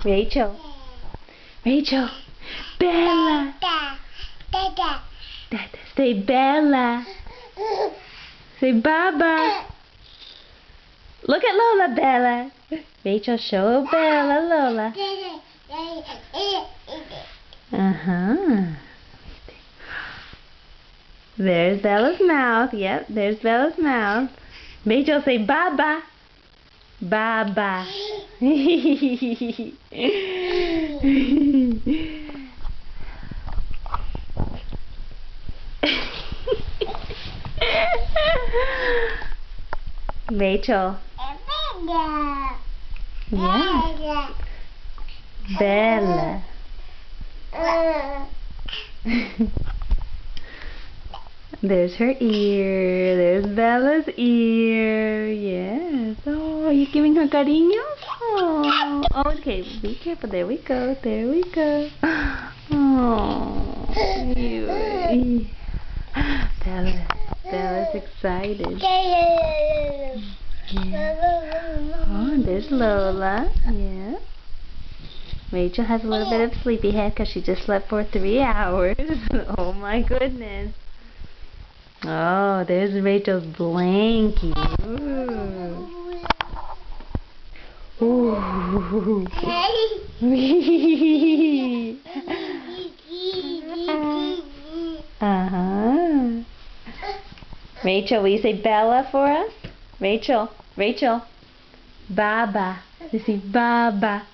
Rachel. Rachel. Bella. Dada. Say Bella. Say Baba. Look at Lola, Bella. Rachel, show Bella, Lola. Uh-huh. There's Bella's mouth. Yep, there's Bella's mouth. Rachel, say Baba. Baba. Rachel. Yeah. Bella. There's her ear. There's Bella's ear. Yes. Oh, are you giving her cariño? Oh. Okay. Be careful. There we go. There we go. Oh. Bella's excited. Yeah. Oh, there's Lola. Yeah. Rachel has a little bit of sleepyhead because she just slept for 3 hours. Oh my goodness. Oh, there's Rachel's blankie. Ooh. Uh-huh. Rachel, will you say Bella for us? Rachel. Rachel. Baba. You see Baba.